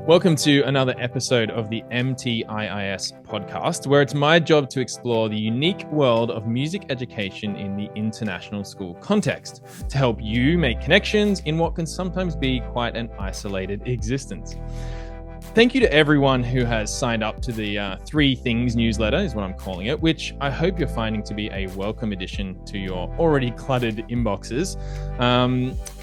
Welcome to another episode of the MTIIS podcast, where it's my job to explore the unique world of music education in the international school context to help you make connections in what can sometimes be quite an isolated existence. Thank you to everyone who has signed up to the Three Things newsletter, is what I'm calling it, which I hope you're finding to be a welcome addition to your already cluttered inboxes.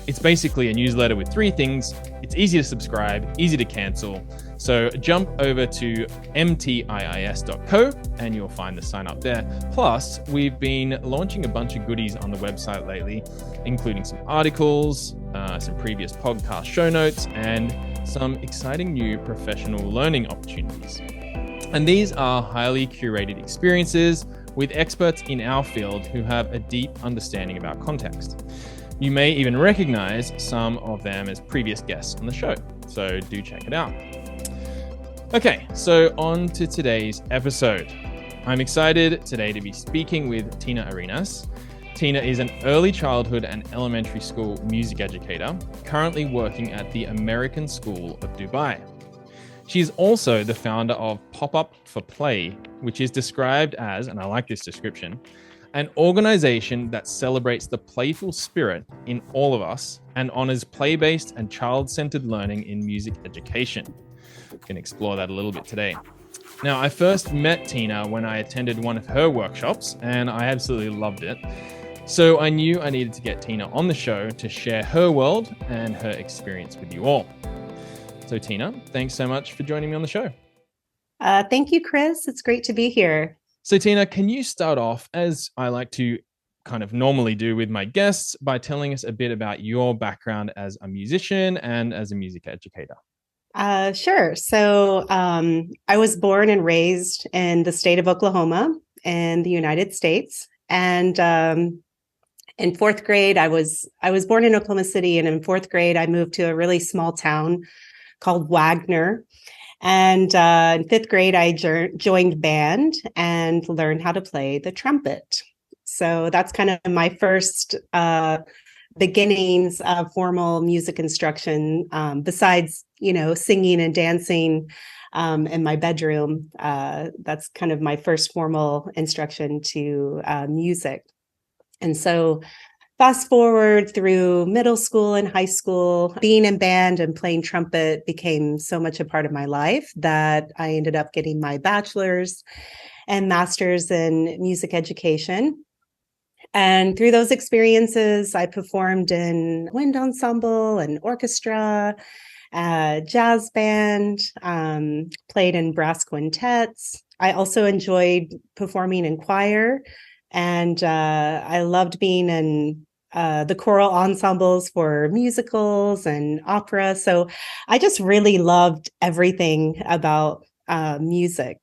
It's basically a newsletter with three things. It's easy to subscribe, easy to cancel. So jump over to mtiis.co and you'll find the sign up there. Plus, we've been launching a bunch of goodies on the website lately, including some articles, some previous podcast show notes, and some exciting new professional learning opportunities. And these are highly curated experiences with experts in our field who have a deep understanding about context. You may even recognize some of them as previous guests on the show, so do check it out. Okay, so on to today's episode. I'm excited today to be speaking with Tina Arenas. Tina is an early childhood and elementary school music educator, currently working at the American School of Dubai. She is also the founder of Pop-Up for Play, which is described as, and I like this description, an organization that celebrates the playful spirit in all of us and honors play-based and child-centered learning in music education. We can explore that a little bit today. Now, I first met Tina when I attended one of her workshops, and I absolutely loved it. So I knew I needed to get Tina on the show to share her world and her experience with you all. So Tina, thanks so much for joining me on the show. Thank you, Chris. It's great to be here. So Tina, can you start off, as I like to kind of normally do with my guests, by telling us a bit about your background as a musician and as a music educator? Sure. So I was born and raised in the state of Oklahoma in the United States. And in fourth grade, I was born in Oklahoma City. And in fourth grade, I moved to a really small town called Wagner. And in fifth grade, I joined band and learned how to play the trumpet. So that's kind of my first beginnings of formal music instruction, besides, singing and dancing in my bedroom. That's kind of my first formal instruction to music. And so fast forward through middle school and high school, being in band and playing trumpet became so much a part of my life that I ended up getting my bachelor's and master's in music education. And through those experiences, I performed in wind ensemble and orchestra, jazz band, played in brass quintets. I also enjoyed performing in choir. And I loved being in the choral ensembles for musicals and opera. So I just really loved everything about music.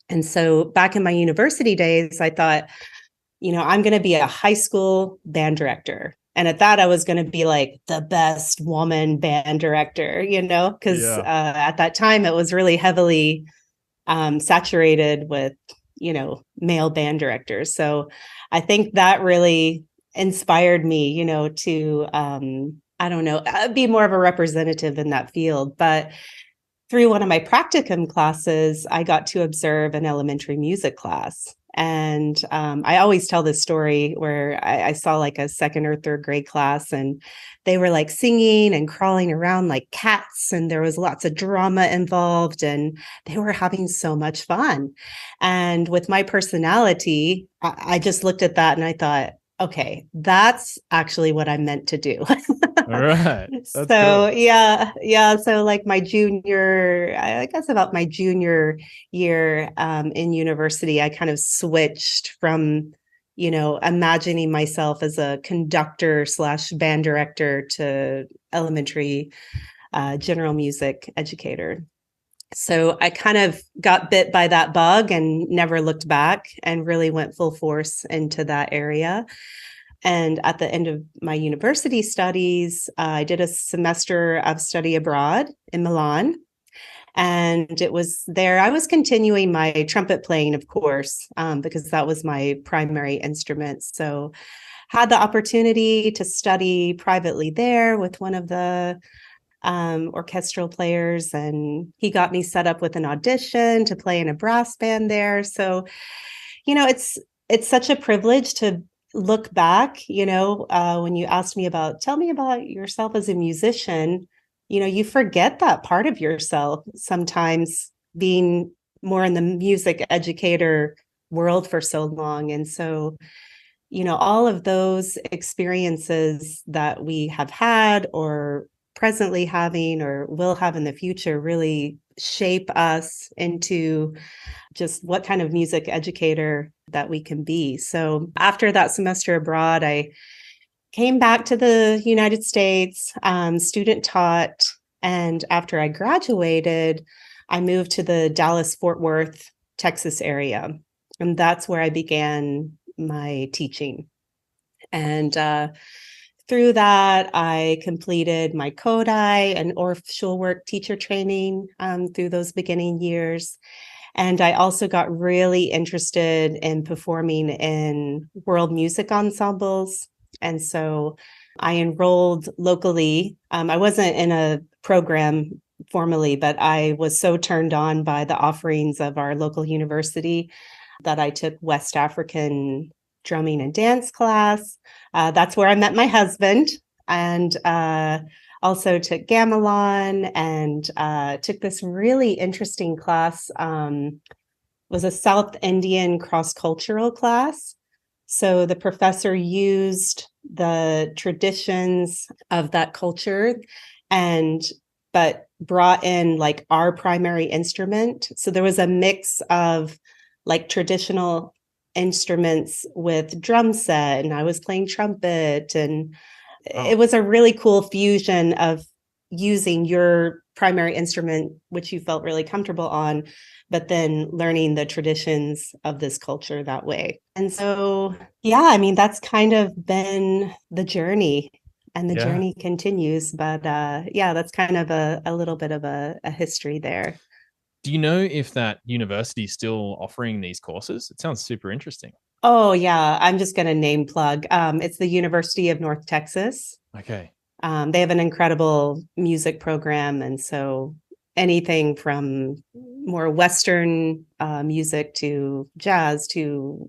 And so back in my university days, I thought, I'm going to be a high school band director. And at that, I was going to be like the best woman band director, because at that time, it was really heavily saturated with male band directors. So I think that really inspired me, to, be more of a representative in that field. But through one of my practicum classes, I got to observe an elementary music class. And I always tell this story where I saw like a second or third grade class and they were like singing and crawling around like cats. And there was lots of drama involved and they were having so much fun. And with my personality, I just looked at that and I thought, okay, that's actually what I'm meant to do. All right. So cool. Yeah. So like I guess about my junior year in university, I kind of switched from, imagining myself as a conductor / band director to elementary general music educator. So I kind of got bit by that bug and never looked back and really went full force into that area. And at the end of my university studies, I did a semester of study abroad in Milan. And it was there. I was continuing my trumpet playing, of course, because that was my primary instrument. So had the opportunity to study privately there with one of the orchestral players, and he got me set up with an audition to play in a brass band there. So, it's such a privilege to look back, when you asked me tell me about yourself as a musician, you forget that part of yourself sometimes, being more in the music educator world for so long. And so, all of those experiences that we have had or presently having or will have in the future really shape us into just what kind of music educator that we can be. So after that semester abroad, I came back to the United States, student taught. And after I graduated, I moved to the Dallas-Fort Worth, Texas area. And that's where I began my teaching. And through that, I completed my Kodaly and Orff Schulwerk teacher training through those beginning years. And I also got really interested in performing in world music ensembles. And so I enrolled locally. I wasn't in a program formally, but I was so turned on by the offerings of our local university that I took West African drumming and dance class. That's where I met my husband, and also took gamelan, and took this really interesting class. Was a South Indian cross-cultural class. So the professor used the traditions of that culture but brought in like our primary instrument. So there was a mix of like traditional instruments with drum set, and I was playing trumpet, and it was a really cool fusion of using your primary instrument, which you felt really comfortable on, but then learning the traditions of this culture that way. And so, that's kind of been the journey, and the journey continues. But that's kind of a little bit of a history there. Do you know if that university is still offering these courses? It sounds super interesting. Oh, yeah. I'm just going to name plug. It's the University of North Texas. Okay. They have an incredible music program. And so anything from more Western music to jazz to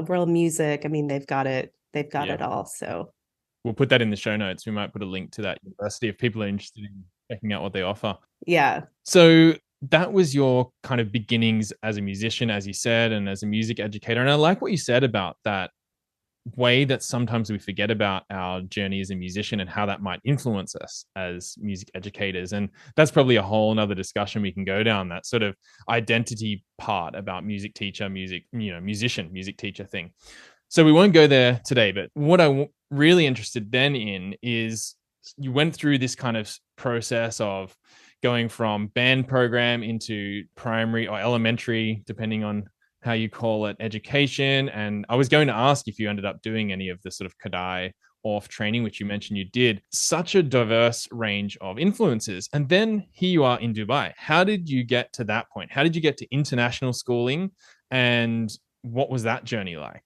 world music, they've got it. They've got it all. So we'll put that in the show notes. We might put a link to that university if people are interested in checking out what they offer. Yeah. So that was your kind of beginnings as a musician, as you said, and as a music educator. And I like what you said about that way that sometimes we forget about our journey as a musician and how that might influence us as music educators. And that's probably a whole nother discussion we can go down, that sort of identity part about music teacher, musician, music teacher thing. So we won't go there today, but what I'm really interested then in is you went through this kind of process of going from band program into primary or elementary, depending on how you call it, education. And I was going to ask if you ended up doing any of the sort of Kodaly Orff training, which you mentioned you did. Such a diverse range of influences. And then here you are in Dubai. How did you get to that point? How did you get to international schooling? And what was that journey like?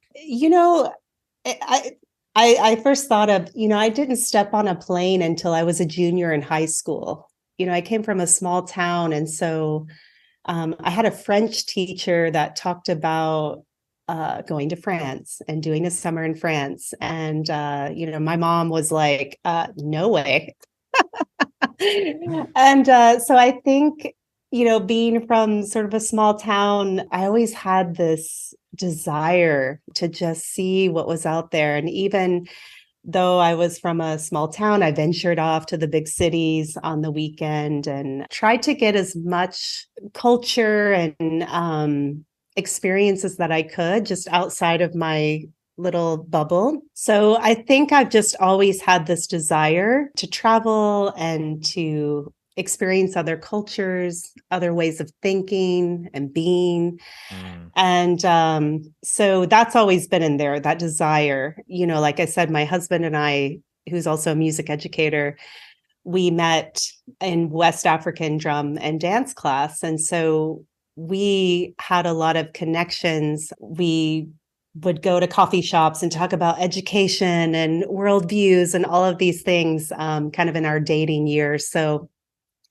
I first thought of, I didn't step on a plane until I was a junior in high school. I came from a small town. And so I had a French teacher that talked about going to France and doing a summer in France. And, my mom was like, no way. And so I think, being from sort of a small town, I always had this desire to just see what was out there. And even though I was from a small town, I ventured off to the big cities on the weekend and tried to get as much culture and experiences that I could just outside of my little bubble. So I think I've just always had this desire to travel and to experience other cultures, other ways of thinking and being. And so that's always been in there, that desire. Like I said, my husband and I, who's also a music educator, we met in West African drum and dance class. And so we had a lot of connections. We would go to coffee shops and talk about education and worldviews and all of these things kind of in our dating years. So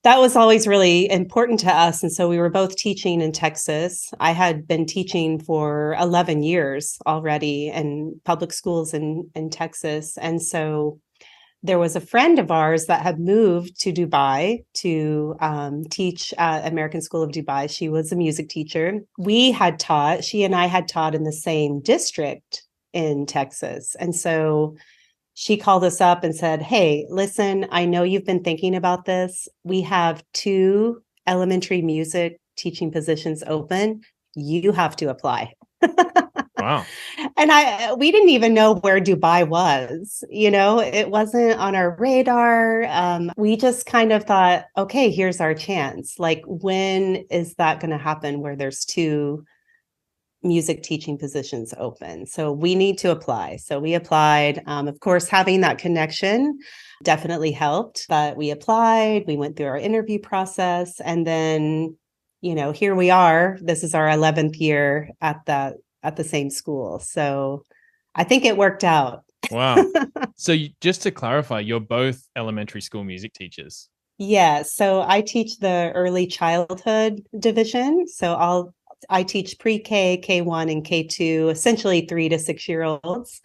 that was always really important to us. And so we were both teaching in Texas. I had been teaching for 11 years already in public schools in Texas. And so there was a friend of ours that had moved to Dubai to teach at American School of Dubai. She was a music teacher. She and I had taught in the same district in Texas. And so she called us up and said, "Hey, listen, I know you've been thinking about this. We have 2 elementary music teaching positions open. You have to apply." Wow. And we didn't even know where Dubai was. It wasn't on our radar. We just kind of thought, okay, here's our chance. Like, when is that going to happen where there's 2 music teaching positions open? So we need to apply. So we applied. Of course, having that connection definitely helped. But we applied, we went through our interview process, and then, here we are. This is our 11th year at the same school. So I think it worked out. Wow. So just to clarify, you're both elementary school music teachers. Yeah. So I teach the early childhood division. So I teach pre-K, K1, and K2, essentially 3 to 6 year olds.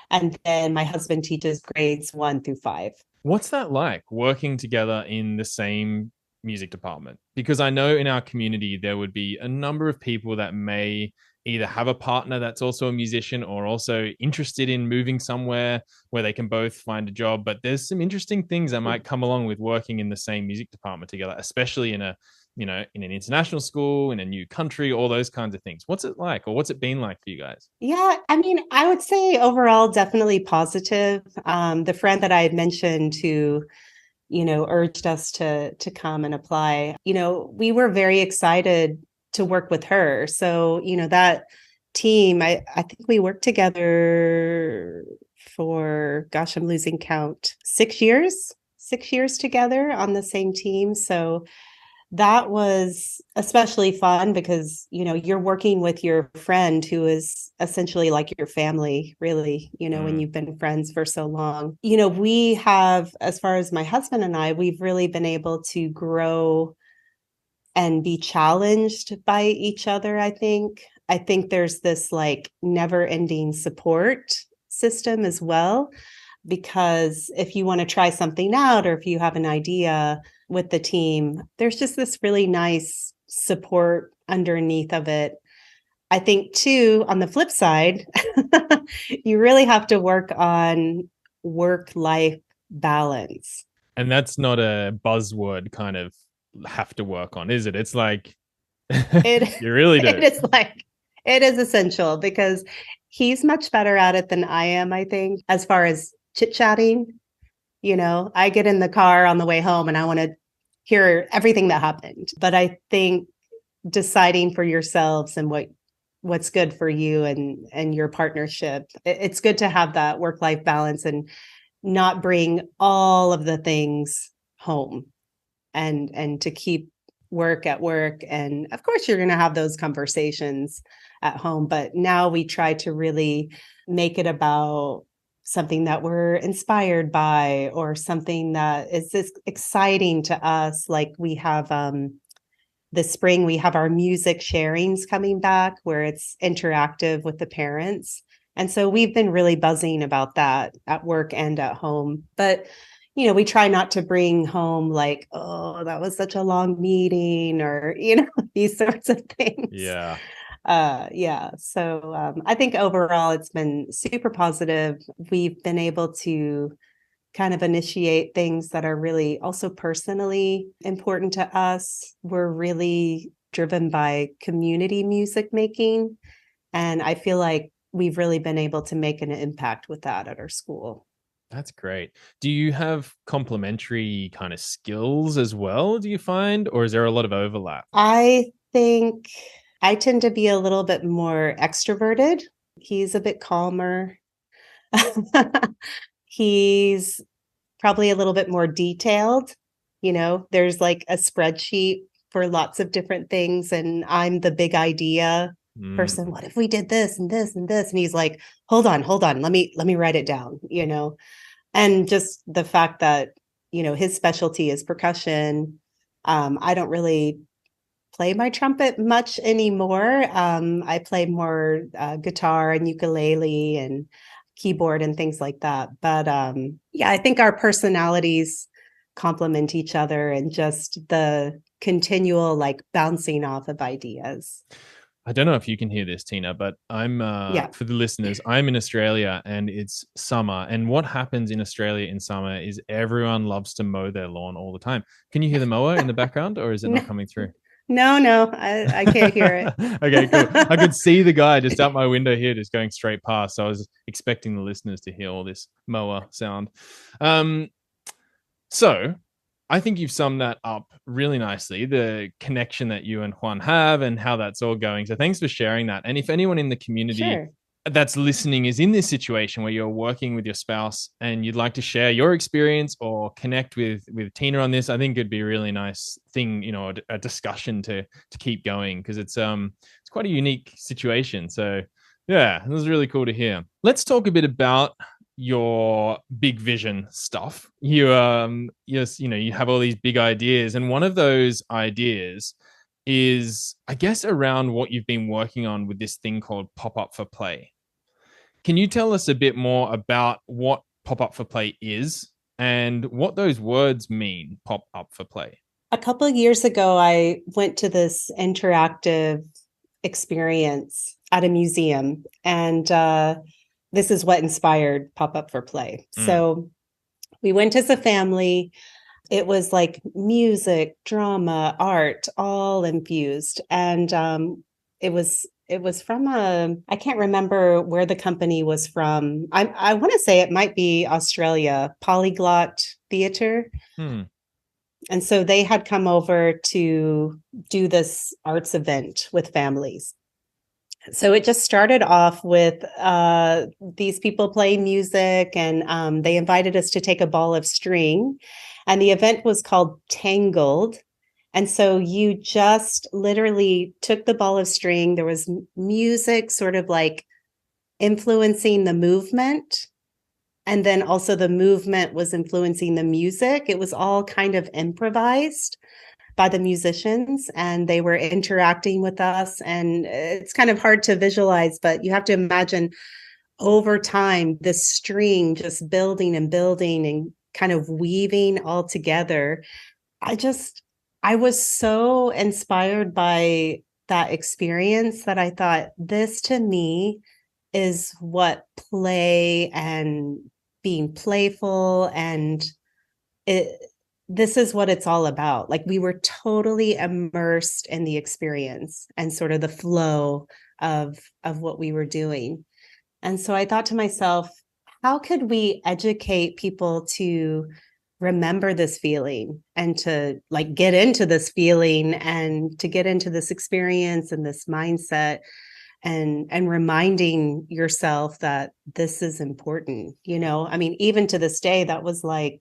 And then my husband teaches grades 1 through 5. What's that like, working together in the same music department? Because I know in our community, there would be a number of people that may either have a partner that's also a musician or also interested in moving somewhere where they can both find a job. But there's some interesting things that might come along with working in the same music department together, especially in in an international school, in a new country, all those kinds of things. What's it like, or what's it been like for you guys? Yeah, I mean, I would say overall, definitely positive. The friend that I had mentioned who, urged us to come and apply, we were very excited to work with her. So, that team, I think we worked together for, gosh, I'm losing count, 6 years together on the same team. So that was especially fun because, you're working with your friend who is essentially like your family, really, when you've been friends for so long. We have, as far as my husband and I, we've really been able to grow and be challenged by each other. I think there's this like never ending support system as well, because if you want to try something out, or if you have an idea with the team, there's just this really nice support underneath of it. I think too, on the flip side, you really have to work on work-life balance. And that's not a buzzword kind of have to work on, is it? It's like you really do. It is essential because he's much better at it than I am, I think, as far as chit-chatting. I get in the car on the way home and I want to hear everything that happened. But I think deciding for yourselves and what's good for you and your partnership, it's good to have that work-life balance and not bring all of the things home, and to keep work at work. And of course, you're going to have those conversations at home. But now we try to really make it about something that we're inspired by, or something that is exciting to us. Like we have this spring, we have our music sharings coming back where it's interactive with the parents. And so we've been really buzzing about that at work and at home. But we try not to bring home like, oh, that was such a long meeting, or, these sorts of things. Yeah. Yeah. So I think overall it's been super positive. We've been able to kind of initiate things that are really also personally important to us. We're really driven by community music making. And I feel like we've really been able to make an impact with that at our school. That's great. Do you have complementary kind of skills as well, do you find? Or is there a lot of overlap? I think I tend to be a little bit more extroverted. He's a bit calmer. He's probably a little bit more detailed. There's like a spreadsheet for lots of different things, and I'm the big idea person. What if we did this and this and this? And he's like, hold on, let me write it down, and just the fact that, his specialty is percussion. I don't really play my trumpet much anymore. I play more guitar and ukulele and keyboard and things like that. But yeah, I think our personalities complement each other, and just the continual like bouncing off of ideas. I don't know if you can hear this, Tina, but I'm for the listeners, I'm in Australia and it's summer. And what happens in Australia in summer is everyone loves to mow their lawn all the time. Can you hear the mower in the background, or is it not coming through? No, I can't hear it. Okay, cool. I could see the guy just out my window here, just going straight past. So I was expecting the listeners to hear all this mower sound. So I think you've summed that up really nicely, the connection that you and Juan have and how that's all going. So thanks for sharing that. And if anyone in the community that's listening is in this situation where you're working with your spouse and you'd like to share your experience or connect with Tina on this, I think it'd be a really nice thing, a discussion to keep going, because it's quite a unique situation. So yeah, it was really cool to hear. Let's talk a bit about your big vision stuff. You you have all these big ideas, and one of those ideas is, I guess, around what you've been working on with this thing called Pop Up for Play. Can you tell us a bit more about what Pop Up for Play is and what those words mean, Pop Up for Play? A couple of years ago, I went to this interactive experience at a museum, and this is what inspired Pop Up for Play. So we went as a family. It was like music, drama, art, all infused. And it was from I can't remember where the company was from. I want to say it might be Australia, Polyglot Theatre. And so they had come over to do this arts event with families. So it just started off with these people playing music, and they invited us to take a ball of string, and the event was called Tangled. And so you just literally took the ball of string. There was music sort of like influencing the movement, and then also the movement was influencing the music. It was all kind of improvised by the musicians, and they were interacting with us. And it's kind of hard to visualize, but you have to imagine over time, this string just building and building and kind of weaving all together. I was so inspired by that experience that I thought, this to me is what play and being playful and this is what it's all about. Like, we were totally immersed in the experience and sort of the flow of what we were doing. And so I thought to myself, how could we educate people to remember this feeling and to like get into this feeling and to get into this experience and this mindset, and reminding yourself that this is important. I mean, even to this day, that was like,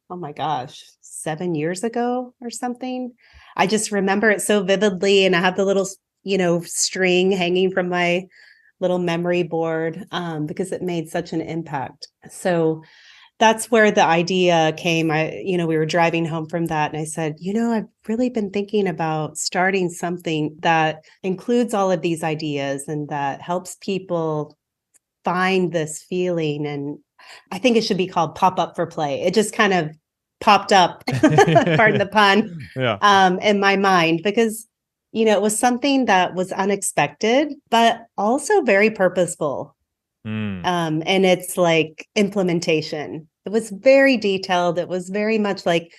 oh my gosh, 7 years ago or something. I just remember it so vividly. And I have the little, string hanging from my little memory board because it made such an impact. So that's where the idea came. We were driving home from that, and I said, I've really been thinking about starting something that includes all of these ideas and that helps people find this feeling. And I think it should be called Pop Up for Play. It just kind of popped up, pardon the pun, in my mind, because, it was something that was unexpected, but also very purposeful. And it's like implementation. It was very detailed. It was very much like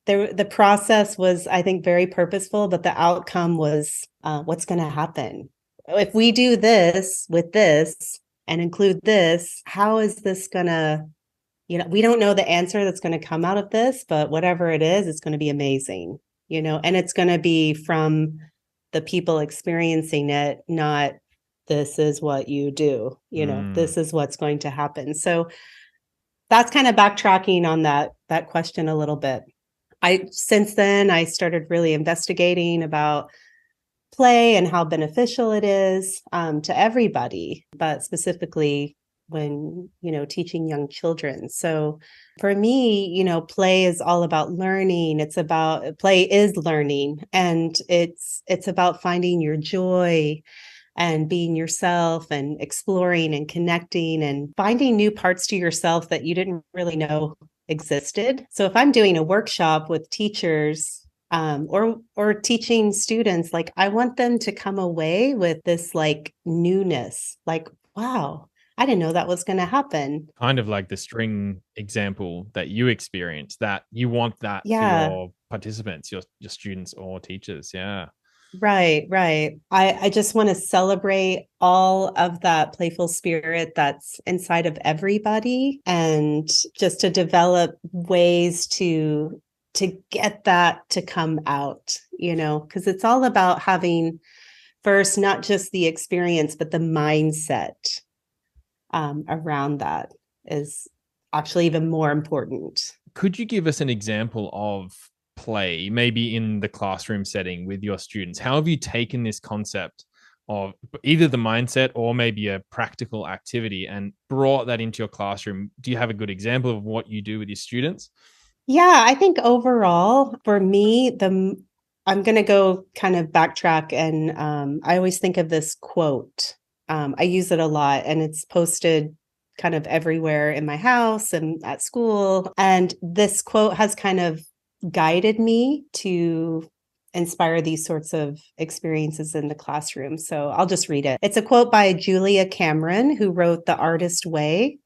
the process was, I think, very purposeful, but the outcome was what's going to happen. If we do this with this and include this, how is this going to, we don't know the answer that's going to come out of this, but whatever it is, it's going to be amazing, and it's going to be from the people experiencing it, not this is what you do, this is what's going to happen. So that's kind of backtracking on that question a little bit. Since then, I started really investigating about play and how beneficial it is to everybody, but specifically when, teaching young children. So for me, play is all about learning. Play is learning, and it's about finding your joy and being yourself and exploring and connecting and finding new parts to yourself that you didn't really know existed. So if I'm doing a workshop with teachers, or teaching students, like I want them to come away with this like newness, like, wow, I didn't know that was going to happen. Kind of like the string example that you experienced, that you want that for Yeah. your participants, your students or teachers. Yeah. Right, right. I just want to celebrate all of that playful spirit that's inside of everybody, and just to develop ways to get that to come out, because it's all about having first not just the experience, but the mindset around that is actually even more important. Could you give us an example of play, maybe in the classroom setting with your students? How have you taken this concept of either the mindset or maybe a practical activity and brought that into your classroom? Do you have a good example of what you do with your students? Yeah, I think overall for me, I'm going to go kind of backtrack, and I always think of this quote. I use it a lot, and it's posted kind of everywhere in my house and at school. And this quote has kind of guided me to inspire these sorts of experiences in the classroom. So I'll just read it. It's a quote by Julia Cameron, who wrote The Artist Way.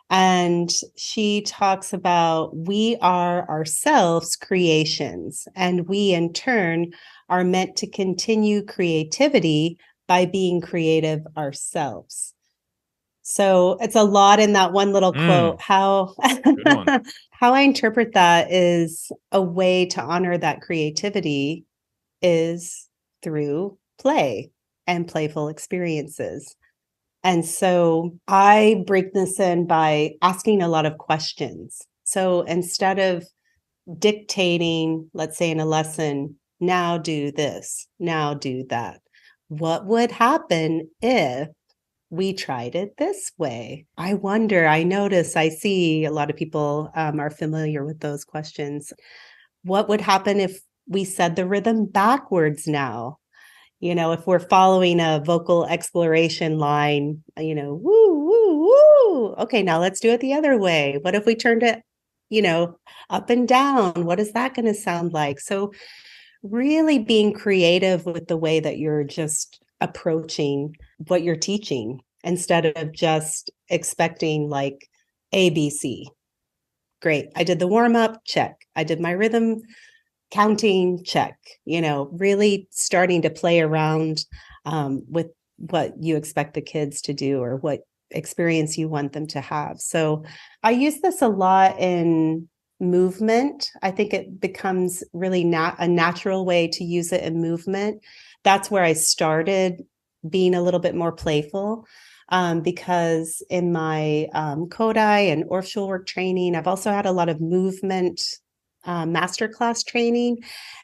And she talks about, we are ourselves creations, and we in turn are meant to continue creativity by being creative ourselves. So it's a lot in that one little quote. How Good one. how I interpret that is a way to honor that creativity is through play and playful experiences. And so I break this in by asking a lot of questions. So instead of dictating, let's say in a lesson, now do this, now do that, what would happen if we tried it this way? I notice, I see a lot of people are familiar with those questions. What would happen if we said the rhythm backwards now? If we're following a vocal exploration line, woo, woo, woo. Okay, now let's do it the other way. What if we turned it, up and down? What is that going to sound like? So really being creative with the way that you're just approaching what you're teaching, instead of just expecting like ABC. Great. I did the warm up, check. I did my rhythm counting, check. Really starting to play around with what you expect the kids to do, or what experience you want them to have. So I use this a lot in movement. I think it becomes really a natural way to use it in movement. That's where I started being a little bit more playful. Because in my Kodaly and Orff work training, I've also had a lot of movement masterclass training.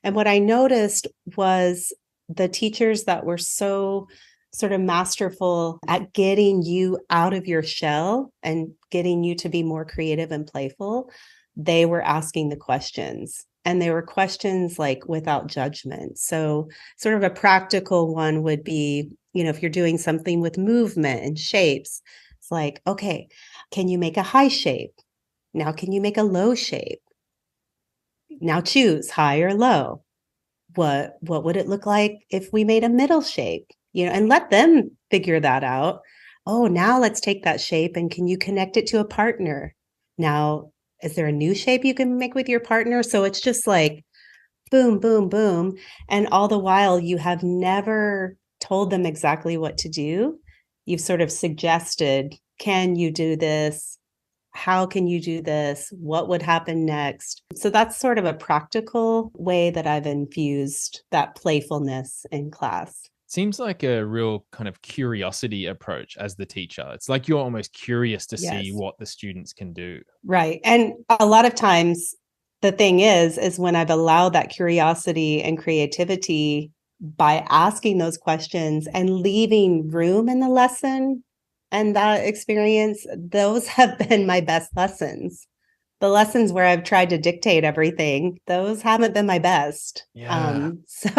And what I noticed was the teachers that were so sort of masterful at getting you out of your shell and getting you to be more creative and playful, they were asking the questions. And they were questions like without judgment. So sort of a practical one would be, if you're doing something with movement and shapes, it's like, okay, can you make a high shape? Now, can you make a low shape? Now choose high or low. What would it look like if we made a middle shape? And let them figure that out. Oh, now let's take that shape, and can you connect it to a partner? Now, is there a new shape you can make with your partner? So it's just like boom, boom, boom. And all the while, you have never told them exactly what to do. You've sort of suggested, can you do this? How can you do this? What would happen next? So that's sort of a practical way that I've infused that playfulness in class. Seems like a real kind of curiosity approach as the teacher. It's like you're almost curious to see Yes. what the students can do. Right. And a lot of times the thing is when I've allowed that curiosity and creativity by asking those questions and leaving room in the lesson and that experience, those have been my best lessons. The lessons where I've tried to dictate everything, those haven't been my best. Yeah. So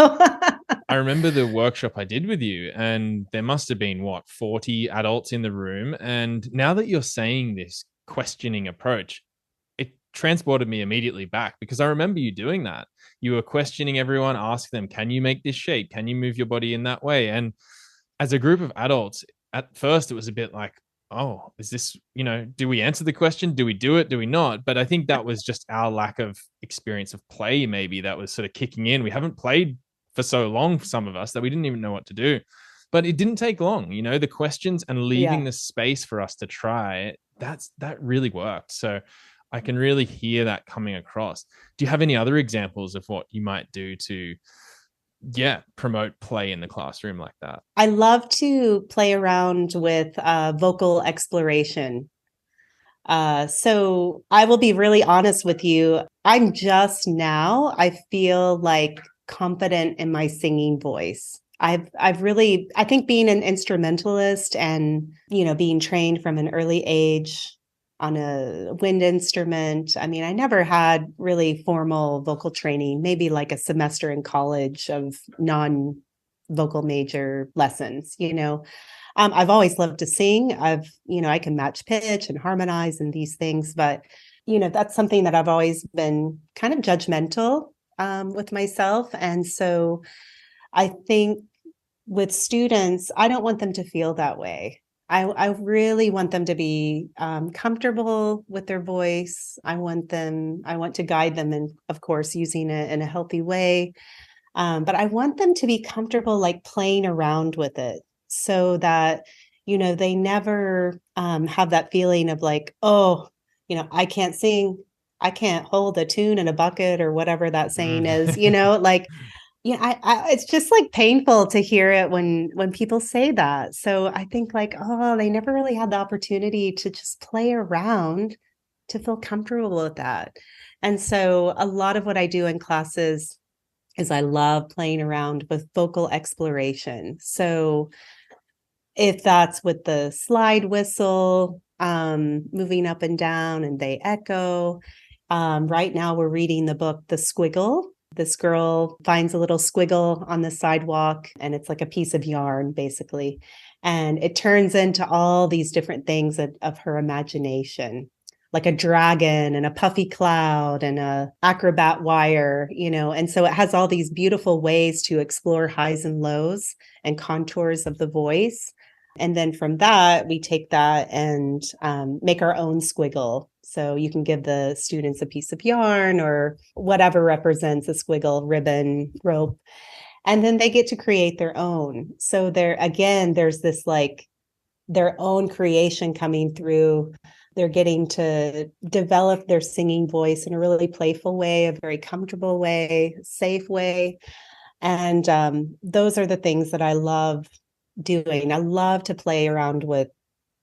I remember the workshop I did with you, and there must have been, what, 40 adults in the room. And now that you're saying this questioning approach, it transported me immediately back because I remember you doing that. You were questioning everyone, ask them, can you make this shape? Can you move your body in that way? And as a group of adults, at first it was a bit like, oh, is this, do we answer the question? Do we do it? Do we not? But I think that was just our lack of experience of play, maybe that was sort of kicking in. We haven't played for so long for some of us that we didn't even know what to do. But it didn't take long, the questions and leaving yeah. the space for us to try, that really worked. So I can really hear that coming across. Do you have any other examples of what you might do to, promote play in the classroom like that? I love to play around with vocal exploration. So I will be really honest with you. I'm just now, I feel like confident in my singing voice. I've really, I think being an instrumentalist and, being trained from an early age on a wind instrument. I mean, I never had really formal vocal training, maybe like a semester in college of non-vocal major lessons. I've always loved to sing. I can match pitch and harmonize and these things, but, that's something that I've always been kind of judgmental with myself. And so I think with students, I don't want them to feel that way. I really want them to be comfortable with their voice. I want to guide them and, of course, using it in a healthy way. But I want them to be comfortable, like playing around with it so that, they never have that feeling of like, oh, I can't sing. I can't hold a tune in a bucket or whatever that saying is, like, it's just like painful to hear it when people say that. So I think like, oh, they never really had the opportunity to just play around to feel comfortable with that. And so a lot of what I do in classes is I love playing around with vocal exploration. So if that's with the slide whistle, moving up and down and they echo. Right now we're reading the book, The Squiggle. This girl finds a little squiggle on the sidewalk and it's like a piece of yarn basically. And it turns into all these different things of her imagination, like a dragon and a puffy cloud and a acrobat wire, and so it has all these beautiful ways to explore highs and lows and contours of the voice. And then from that, we take that and make our own squiggle. So you can give the students a piece of yarn or whatever represents a squiggle, ribbon, rope, and then they get to create their own. So there's this like their own creation coming through. They're getting to develop their singing voice in a really playful way, a very comfortable way, safe way. And those are the things that I love doing. I love to play around with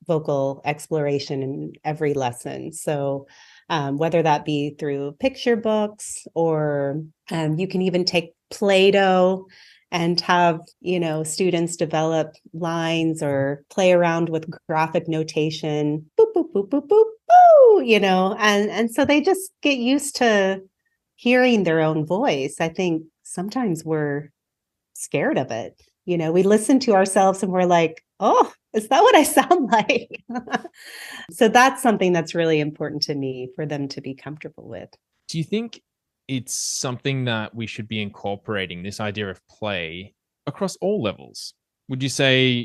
vocal exploration in every lesson. So whether that be through picture books or you can even take Play-Doh and have, students develop lines or play around with graphic notation, boop, boop, boop, boop, boop, boo, and so they just get used to hearing their own voice. I think sometimes we're scared of it. We listen to ourselves and we're like, oh, is that what I sound like? So that's something that's really important to me for them to be comfortable with. Do you think it's something that we should be incorporating, this idea of play, across all levels? Would you say,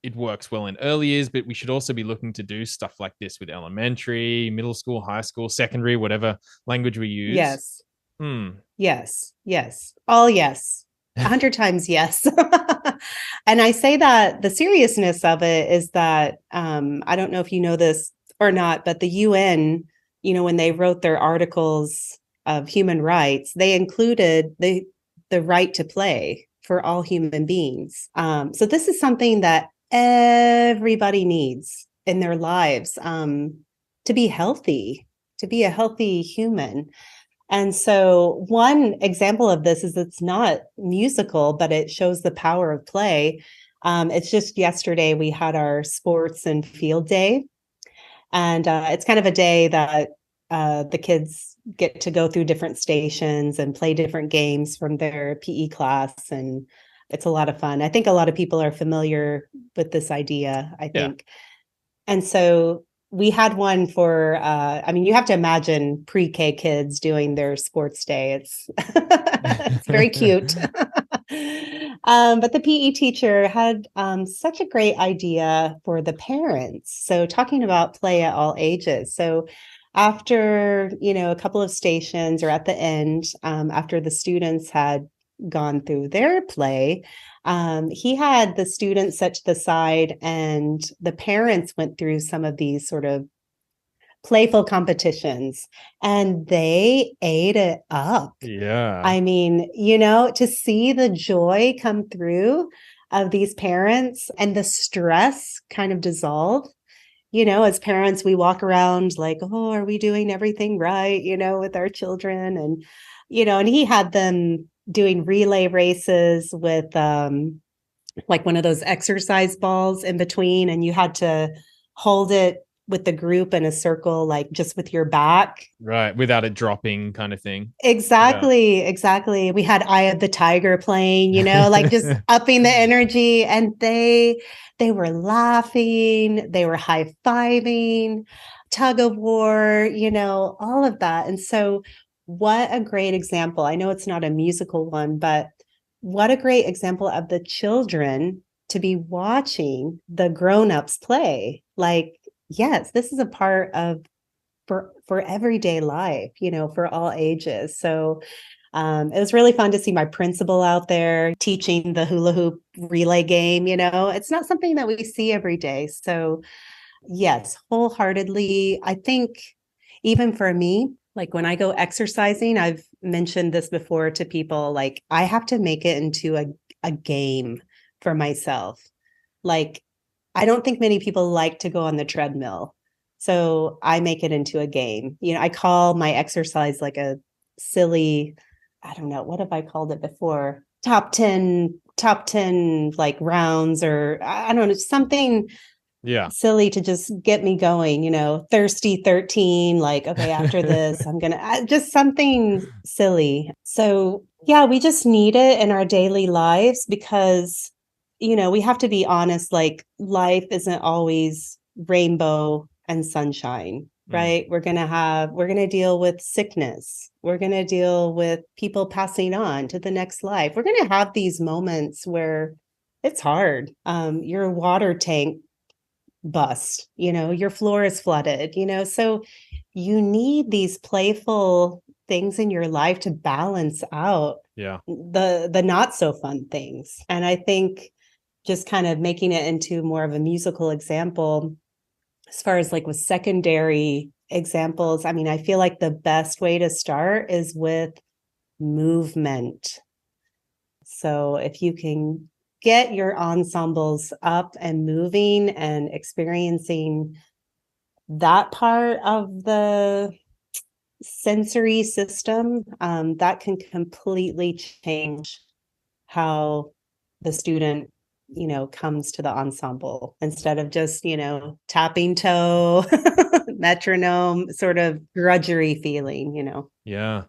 it works well in early years, but we should also be looking to do stuff like this with elementary, middle school, high school, secondary, whatever language we use? Yes. Yes. All yes. 100 times yes. And I say that the seriousness of it is that I don't know if you know this or not, but the UN, when they wrote their articles of human rights, they included the right to play for all human beings. So this is something that everybody needs in their lives, to be healthy, to be a healthy human. And so one example of this is it's not musical, but it shows the power of play. It's just yesterday we had our sports and field day. And it's kind of a day that the kids get to go through different stations and play different games from their PE class. And it's a lot of fun. I think a lot of people are familiar with this idea, I think. Yeah. And so we had one for, you have to imagine pre-K kids doing their sports day. It's very cute. But the PE teacher had such a great idea for the parents. So talking about play at all ages. So after, a couple of stations or at the end, after the students had gone through their play, he had the students set to the side and the parents went through some of these sort of playful competitions and they ate it up. Yeah. To see the joy come through of these parents and the stress kind of dissolve. As parents, we walk around like, oh, are we doing everything right, with our children? And, and he had them doing relay races with like one of those exercise balls in between, and you had to hold it with the group in a circle, like just with your back. Right, without it dropping kind of thing. Exactly, yeah. Exactly. We had Eye of the Tiger playing, like just upping the energy, and they were laughing, they were high-fiving, tug of war, all of that. And so what a great example. I know it's not a musical one, but what a great example of the children to be watching the grown-ups play. Like, yes, this is a part of for everyday life, for all ages. So it was really fun to see my principal out there teaching the hula hoop relay game. It's not something that we see every day. So yes, wholeheartedly. I think even for me, like when I go exercising, I've mentioned this before to people, like I have to make it into a game for myself. Like, I don't think many people like to go on the treadmill. So I make it into a game. I call my exercise like a silly, I don't know, what have I called it before? Top 10 like rounds, or I don't know, something silly to just get me going, thirsty 13, like, okay, after this, I'm going to just something silly. So yeah, we just need it in our daily lives because, we have to be honest, like life isn't always rainbow and sunshine, right? We're going to deal with sickness. We're going to deal with people passing on to the next life. We're going to have these moments where it's hard. Your water tank bust, your floor is flooded, so you need these playful things in your life to balance out the not so fun things. And I think just kind of making it into more of a musical example, as far as like with secondary examples, I feel like the best way to start is with movement. So if you can get your ensembles up and moving and experiencing that part of the sensory system, that can completely change how the student, comes to the ensemble instead of just, tapping toe, metronome, sort of drudgery feeling, Yeah.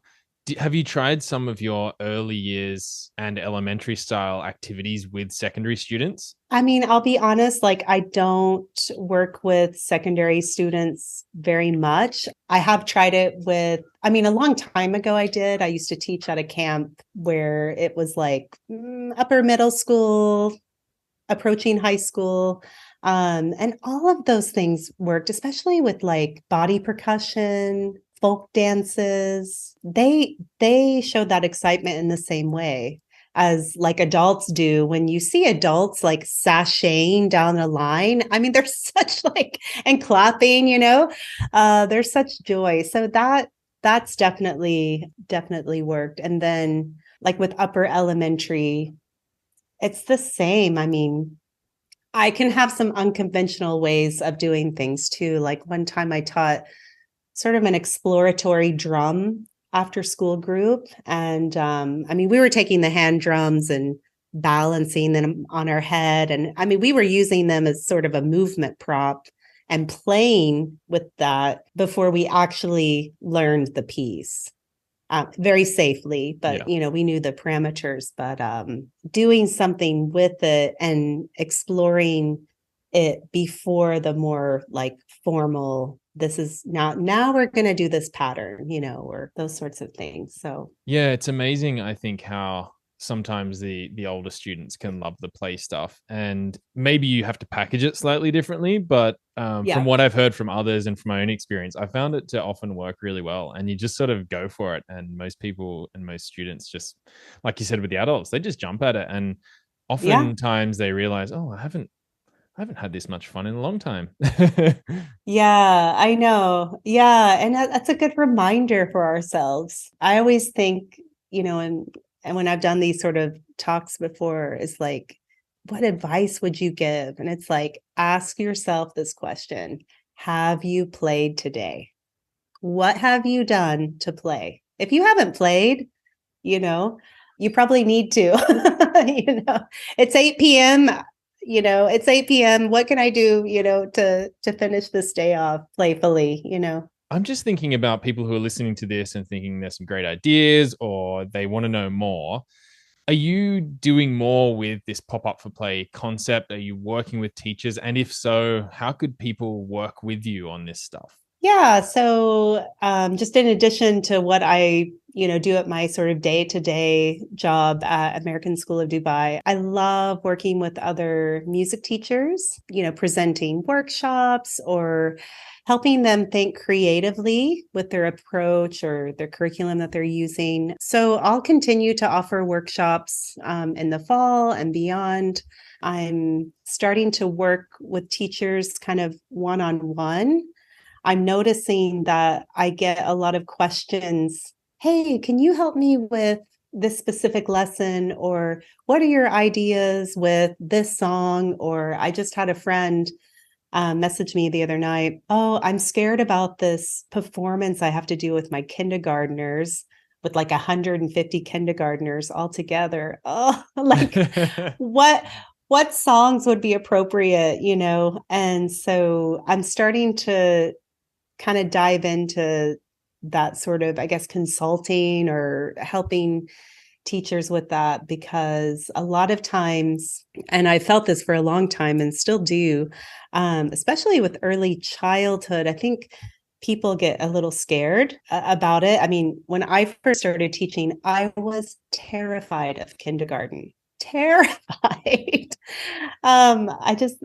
Have you tried some of your early years and elementary style activities with secondary students? I'll be honest, like I don't work with secondary students very much. I have tried it with, a long time ago I did. I used to teach at a camp where it was like upper middle school, approaching high school. And all of those things worked, especially with like body percussion, folk dances. They showed that excitement in the same way as like adults do. When you see adults like sashaying down the line, they're such like, and clapping, there's such joy. So that's definitely worked. And then like with upper elementary, It's the same. I mean, I can have some unconventional ways of doing things too. Like one time I taught sort of an exploratory drum after school group. And I mean, we were taking the hand drums and balancing them on our head. And I mean, we were using them as sort of a movement prop and playing with that before we actually learned the piece. Very safely, Yeah. but we knew the parameters. But doing something with it and exploring it before the more like formal, this is now we're going to do this pattern, or those sorts of things. So Yeah, it's amazing, I think, how sometimes the older students can love the play stuff, and maybe you have to package it slightly differently, but from yeah, what I've heard from others and from my own experience, I found it to often work really well, and you just sort of go for it. And most people and most students, just like you said with the adults, they just jump at it, and yeah. oftentimes they realize, oh, I haven't had this much fun in a long time. Yeah, I know. Yeah, and that's a good reminder for ourselves. I always think, and when I've done these sort of talks before, is like, what advice would you give? And it's like, ask yourself this question. Have you played today? What have you done to play? If you haven't played, you know, you probably need to. It's 8 p.m. It's 8 p.m. What can I do, to finish this day off playfully? I'm just thinking about people who are listening to this and thinking there's some great ideas or they want to know more. Are you doing more with this pop up for play concept? Are you working with teachers? And if so, how could people work with you on this stuff? Yeah. So just in addition to what I, do at my sort of day-to-day job at American School of Dubai, I love working with other music teachers, presenting workshops or helping them think creatively with their approach or their curriculum that they're using. So I'll continue to offer workshops in the fall and beyond. I'm starting to work with teachers kind of one-on-one. I'm noticing that I get a lot of questions. Hey, can you help me with this specific lesson? Or what are your ideas with this song? Or I just had a friend message me the other night. Oh, I'm scared about this performance I have to do with my kindergartners, with like 150 kindergartners all together. Oh, like what songs would be appropriate, And so I'm starting to kind of dive into that sort of, I guess, consulting or helping teachers with that, because a lot of times, and I felt this for a long time and still do, especially with early childhood, I think people get a little scared about it. I mean, when I first started teaching, I was terrified of kindergarten, terrified. I just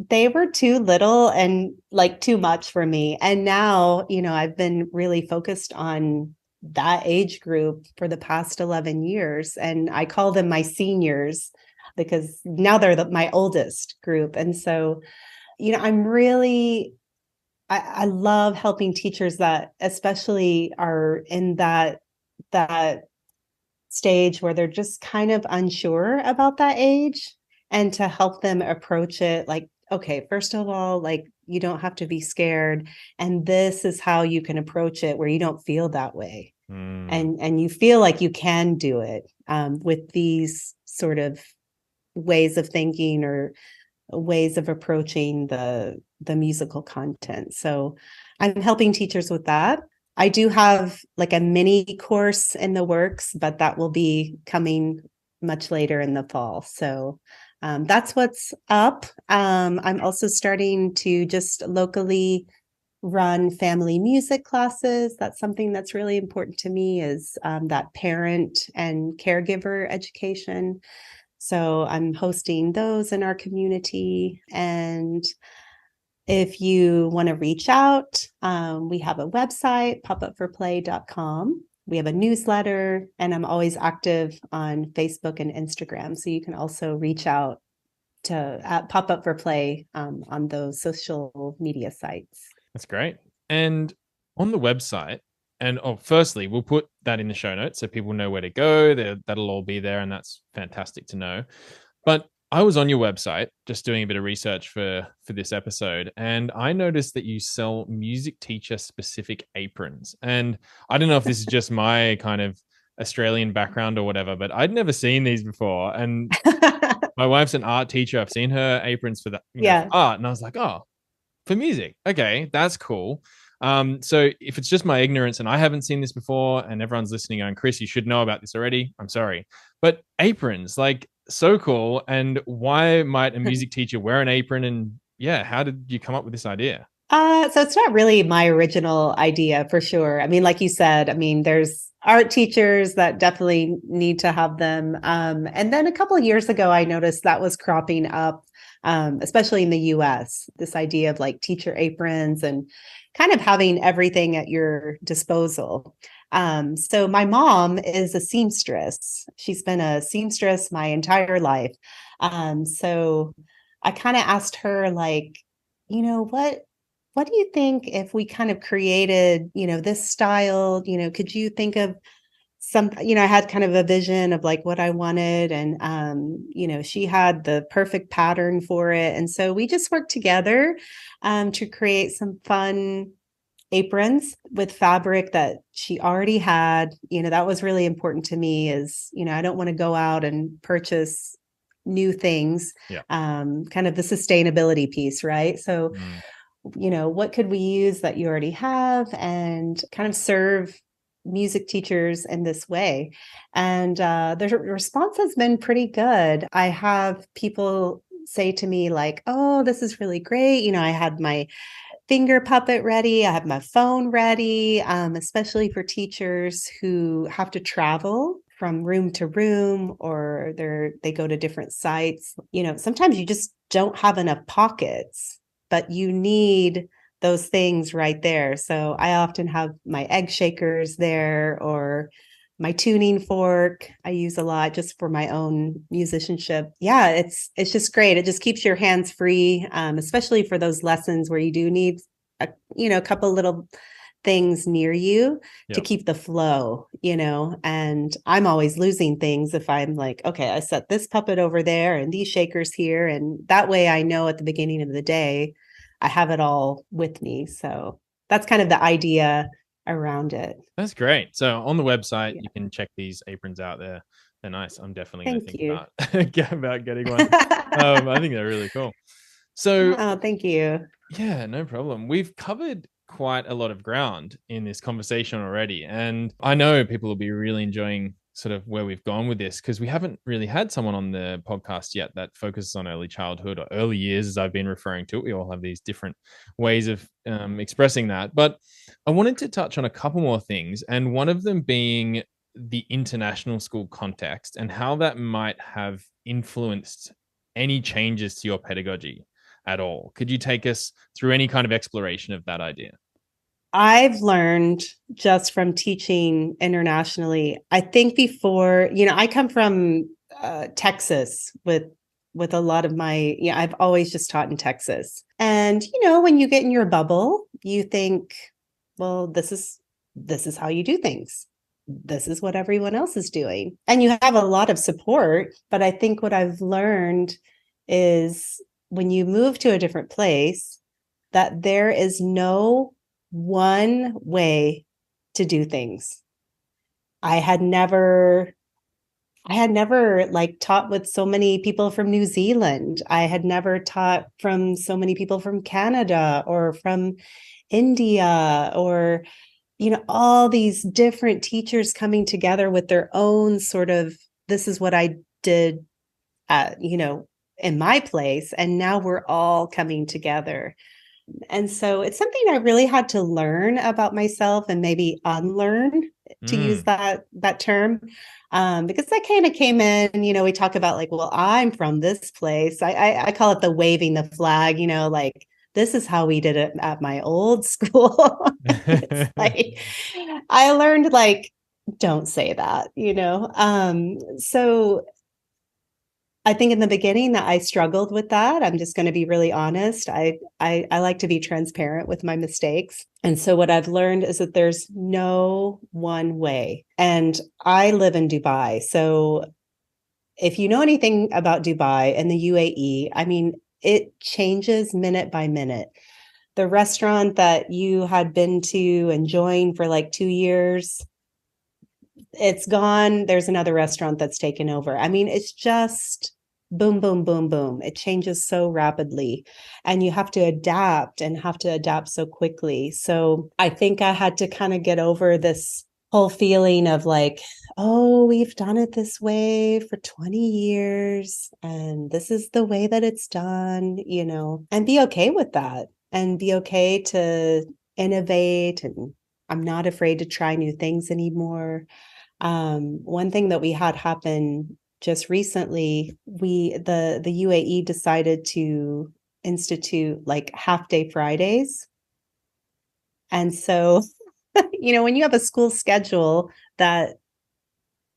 they were too little and like too much for me. And now, I've been really focused on that age group for the past 11 years. And I call them my seniors because now they're my oldest group. And so, I'm really, I love helping teachers that especially are in that stage where they're just kind of unsure about that age, and to help them approach it like, okay, first of all, like, you don't have to be scared, and this is how you can approach it where you don't feel that way, Mm. and you feel like you can do it with these sort of ways of thinking or ways of approaching the musical content. So I'm helping teachers with that. I do have like a mini course in the works, but that will be coming much later in the fall. So that's what's up. I'm also starting to just locally run family music classes. That's something that's really important to me, is that parent and caregiver education. So I'm hosting those in our community. And if you want to reach out, we have a website, popupforplay.com. We have a newsletter, and I'm always active on Facebook and Instagram. So you can also reach out to at Pop Up for Play on those social media sites. That's great. And on the website, and firstly, we'll put that in the show notes so people know where to go. That'll all be there, and that's fantastic to know. But I was on your website just doing a bit of research for this episode, and I noticed that you sell music teacher specific aprons. And I don't know if this is just my kind of Australian background or whatever, but I'd never seen these before. And my wife's an art teacher. I've seen her aprons for that, for Yeah. art, and I was like, oh, for music. Okay, that's cool. So if it's just my ignorance and I haven't seen this before, and everyone's listening going, Chris, you should know about this already. I'm sorry. But aprons, like, so cool. And why might a music teacher wear an apron? And yeah, how did you come up with this idea? So it's not really my original idea for sure. I mean, like you said, I mean, there's art teachers that definitely need to have them. And then a couple of years ago, I noticed that was cropping up, especially in the US, this idea of like teacher aprons and kind of having everything at your disposal. So my mom is a seamstress. She's been a seamstress my entire life. So I kind of asked her, like, what do you think if we kind of created, this style, could you think of some, I had kind of a vision of like what I wanted, and she had the perfect pattern for it. And so we just worked together to create some fun aprons with fabric that she already had. That was really important to me, is, I don't want to go out and purchase new things. Yeah. Kind of the sustainability piece, right? So what could we use that you already have, and kind of serve music teachers in this way? And the response has been pretty good. I have people say to me like, oh, this is really great. I had my finger puppet ready. I have my phone ready, especially for teachers who have to travel from room to room, or they go to different sites. Sometimes you just don't have enough pockets, but you need those things right there. So I often have my egg shakers there, or my tuning fork I use a lot just for my own musicianship. Yeah, it's just great. It just keeps your hands free, especially for those lessons where you do need a couple little things near you to keep the flow, and I'm always losing things if I'm like, okay, I set this puppet over there and these shakers here. And that way I know at the beginning of the day, I have it all with me. So that's kind of the idea around it. That's great. So on the website, you can check these aprons out there. They're nice. I'm definitely going to Thank think you. about getting one. I think they're really cool. So Oh, thank you. yeah, no problem. We've covered quite a lot of ground in this conversation already. And I know people will be really enjoying sort of where we've gone with this, because we haven't really had someone on the podcast yet that focuses on early childhood, or early years, as I've been referring to it. We all have these different ways of expressing that. But I wanted to touch on a couple more things, and one of them being the international school context and how that might have influenced any changes to your pedagogy at all. Could you take us through any kind of exploration of that idea? I've learned just from teaching internationally. I think before, I come from Texas with a lot of my, I've always just taught in Texas. And, when you get in your bubble, you think, well, this is how you do things. This is what everyone else is doing. And you have a lot of support. But I think what I've learned is when you move to a different place, that there is no one way to do things. I had never like taught with so many people from New Zealand. I had never taught from so many people from Canada or from India, or all these different teachers coming together with their own sort of, this is what I did in my place, and now we're all coming together. And so it's something I really had to learn about myself, and maybe unlearn, to use that term, because that kind of came in. We talk about like, well, I'm from this place. I call it the waving the flag. Like, this is how we did it at my old school. It's like, I learned, like, don't say that. So I think in the beginning that I struggled with that. I'm just going to be really honest. I like to be transparent with my mistakes. And so what I've learned is that there's no one way. And I live in Dubai. So if you know anything about Dubai and the UAE, I mean, it changes minute by minute. The restaurant that you had been to enjoying for like 2 years, it's gone. There's another restaurant that's taken over. I mean, it's just boom, boom, boom, boom. It changes so rapidly, and you have to adapt and have to adapt so quickly. So I think I had to kind of get over this whole feeling of like, oh, we've done it this way for 20 years, and this is the way that it's done, and be okay with that, and be okay to innovate. And I'm not afraid to try new things anymore. One thing that we had happen just recently, the UAE decided to institute like half-day Fridays. And so, when you have a school schedule that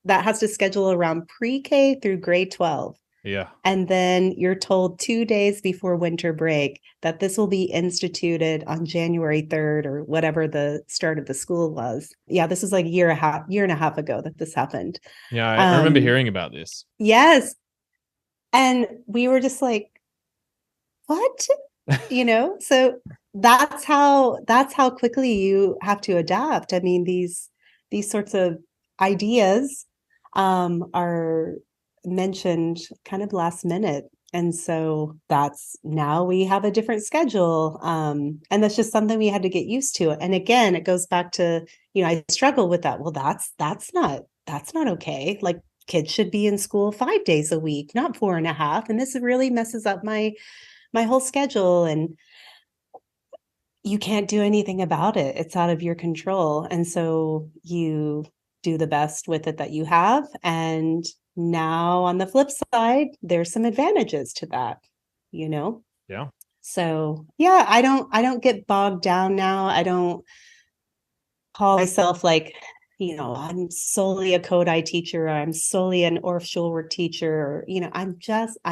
has to schedule around pre-K through grade 12. Yeah. And then you're told 2 days before winter break that this will be instituted on January 3rd or whatever the start of the school was. Yeah, this was like a year and a half ago that this happened. Yeah, I remember hearing about this. Yes. And we were just like, what? So that's how quickly you have to adapt. I mean, these sorts of ideas are mentioned kind of last minute. And so now we have a different schedule. And that's just something we had to get used to. And again, it goes back to, I struggle with that. Well, that's not okay. Like, kids should be in school 5 days a week, not 4.5. And this really messes up my whole schedule. And you can't do anything about it. It's out of your control. And so you do the best with it that you have. And now on the flip side, there's some advantages to that, Yeah. So yeah, I don't get bogged down now. I don't call myself like, I'm solely a Kodaly teacher, or I'm solely an Orff Schulwerk teacher, or, I'm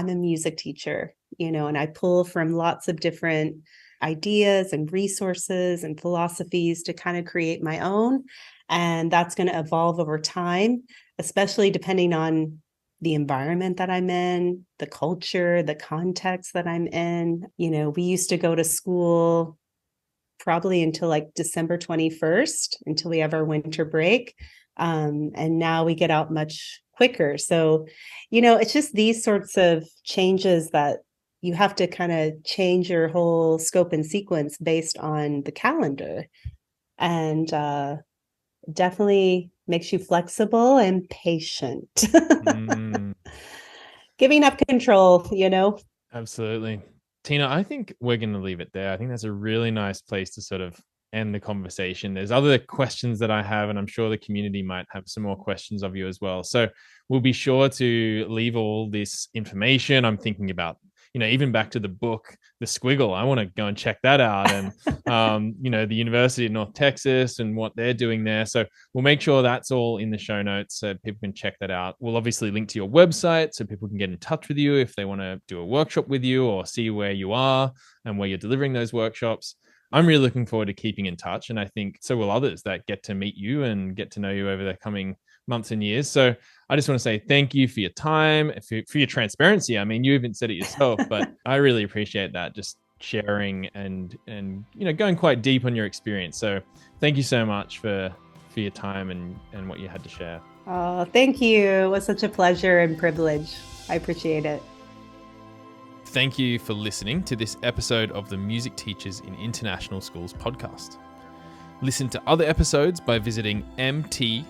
a music teacher, and I pull from lots of different ideas and resources and philosophies to kind of create my own. And that's going to evolve over time, especially depending on the environment that I'm in, the culture, the context that I'm in. We used to go to school probably until like December 21st, until we have our winter break. And now we get out much quicker. So, it's just these sorts of changes that you have to kind of change your whole scope and sequence based on the calendar. And definitely makes you flexible and patient. Giving up control, Absolutely. Tina, I think we're going to leave it there. I think that's a really nice place to sort of end the conversation. There's other questions that I have, and I'm sure the community might have some more questions of you as well. So we'll be sure to leave all this information. I'm thinking about, even back to the book, The Squiggle. I want to go and check that out. And, the University of North Texas and what they're doing there. So we'll make sure that's all in the show notes so people can check that out. We'll obviously link to your website so people can get in touch with you if they want to do a workshop with you or see where you are and where you're delivering those workshops. I'm really looking forward to keeping in touch. And I think so will others that get to meet you and get to know you over the coming months and years. So I just want to say thank you for your time, for your transparency. I mean, you even said it yourself, but I really appreciate that, just sharing and going quite deep on your experience. So thank you so much for your time and what you had to share. Oh, thank you. It was such a pleasure and privilege. I appreciate it. Thank you for listening to this episode of the Music Teachers in International Schools podcast. Listen to other episodes by visiting mtiis.com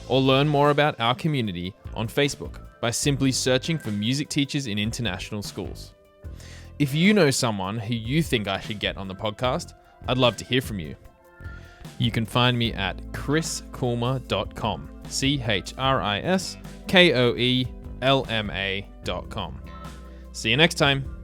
or learn more about our community on Facebook by simply searching for Music Teachers in International Schools. If you know someone who you think I should get on the podcast, I'd love to hear from you. You can find me at chriskoelma.com, ChrisKoelma.com. See you next time.